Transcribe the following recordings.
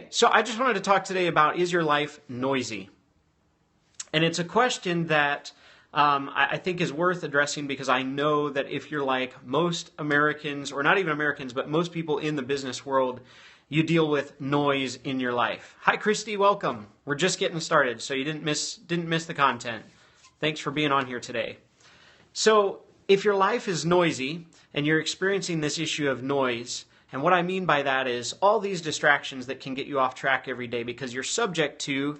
Okay, so I just wanted to talk today about, is your life noisy? And it's a question that I think is worth addressing, because I know that if you're like most Americans, or not even Americans, but most people in the business world, you deal with noise in your life. Hi, Christy, welcome. We're just getting started, so you didn't miss the content. Thanks for being on here today. So if your life is noisy and you're experiencing this issue of noise, and what I mean by that is all these distractions that can get you off track every day because you're subject to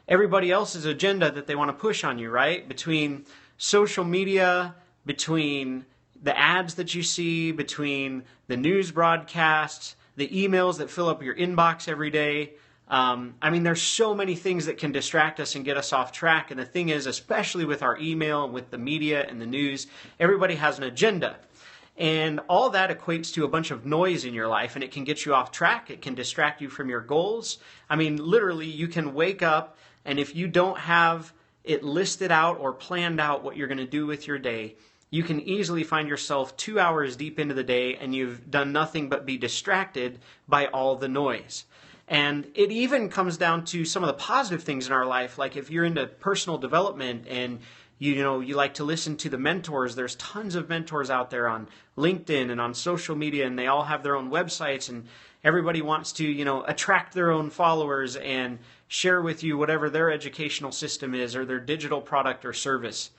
everybody else's agenda that they want to push on you, right? Between social media, between the ads that you see, between the news broadcasts, the emails that fill up your inbox every day. There's so many things that can distract us and get us off track. And the thing is, especially with our email and with the media and the news, everybody has an agenda. And all that equates to a bunch of noise in your life, and it can get you off track. It can distract you from your goals. Literally, you can wake up, and if you don't have it listed out or planned out what you're going to do with your day, you can easily find yourself 2 hours deep into the day, and you've done nothing but be distracted by all the noise. And it even comes down to some of the positive things in our life, like if you're into personal development and you like to listen to the mentors. There's tons of mentors out there on LinkedIn and on social media, and they all have their own websites, and everybody wants to, attract their own followers and share with you whatever their educational system is or their digital product or service.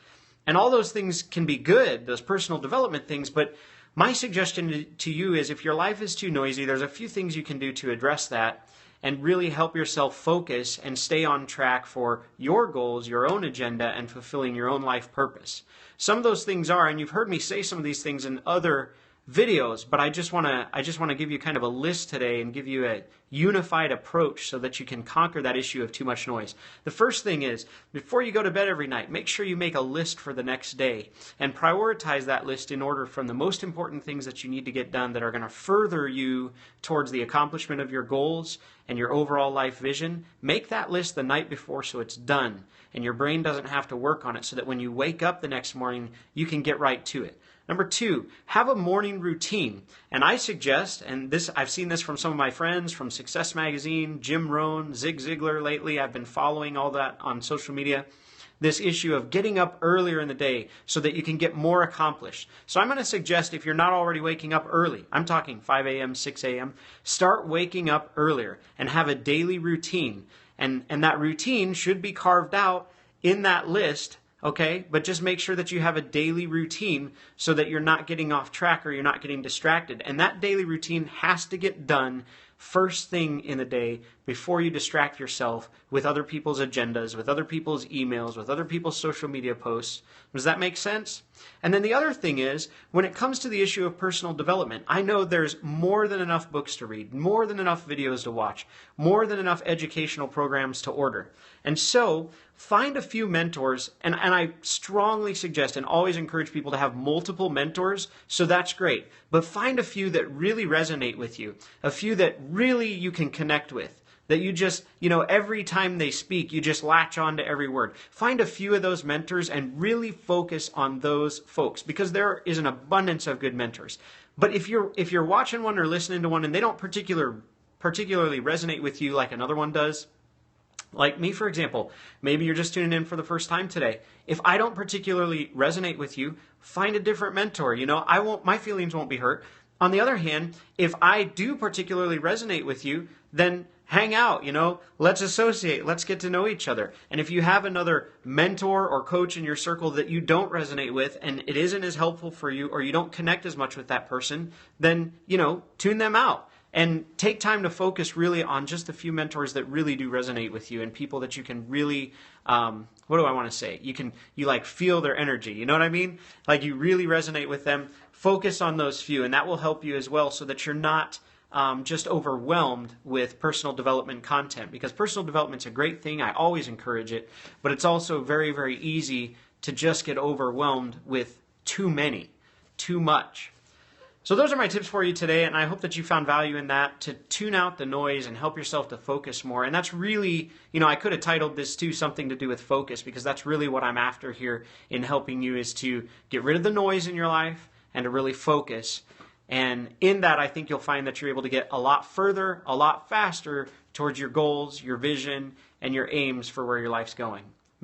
And all those things can be good, those personal development things, but my suggestion to you is if your life is too noisy, there's a few things you can do to address that and really help yourself focus and stay on track for your goals, your own agenda, and fulfilling your own life purpose. Some of those things are, and you've heard me say some of these things in other videos, but I just want to give you kind of a list today and give you a unified approach so that you can conquer that issue of too much noise. The first thing is, before you go to bed every night, make sure you make a list for the next day and prioritize that list in order from the most important things that you need to get done that are going to further you towards the accomplishment of your goals and your overall life vision. Make that list the night before so it's done and your brain doesn't have to work on it, so that when you wake up the next morning, you can get right to it. Number 2, have a morning routine. And I suggest, and I've seen this from some of my friends, from Success Magazine, Jim Rohn, Zig Ziglar lately. I've been following all that on social media. This issue of getting up earlier in the day so that you can get more accomplished. So I'm going to suggest, if you're not already waking up early, I'm talking 5 a.m., 6 a.m., start waking up earlier and have a daily routine. And that routine should be carved out in that list. Okay, but just make sure that you have a daily routine so that you're not getting off track or you're not getting distracted. And that daily routine has to get done first thing in the day before you distract yourself with other people's agendas, with other people's emails, with other people's social media posts. Does that make sense? And then the other thing is, when it comes to the issue of personal development, I know there's more than enough books to read, more than enough videos to watch, more than enough educational programs to order. And so find a few mentors, and I strongly suggest and always encourage people to have multiple mentors, so that's great. But find a few that really resonate with you, a few that really you can connect with, that you just, every time they speak, you just latch on to every word. Find a few of those mentors and really focus on those folks, because there is an abundance of good mentors. But if you're watching one or listening to one and they don't particularly resonate with you like another one does, like me, for example, maybe you're just tuning in for the first time today. If I don't particularly resonate with you, find a different mentor. My feelings won't be hurt. On the other hand, if I do particularly resonate with you, then hang out, let's associate, let's get to know each other. And if you have another mentor or coach in your circle that you don't resonate with and it isn't as helpful for you, or you don't connect as much with that person, then, tune them out. And take time to focus really on just a few mentors that really do resonate with you, and people that you can really, you feel their energy. You know what I mean? Like you really resonate with them. Focus on those few, and that will help you as well, so that you're not just overwhelmed with personal development content. Because personal development's a great thing. I always encourage it. But it's also very, very easy to just get overwhelmed with too much. So those are my tips for you today, and I hope that you found value in that, to tune out the noise and help yourself to focus more. And that's really, I could have titled this too something to do with focus, because that's really what I'm after here in helping you, is to get rid of the noise in your life and to really focus And in that, I think you'll find that you're able to get a lot further, a lot faster towards your goals, your vision, and your aims for where your life's going.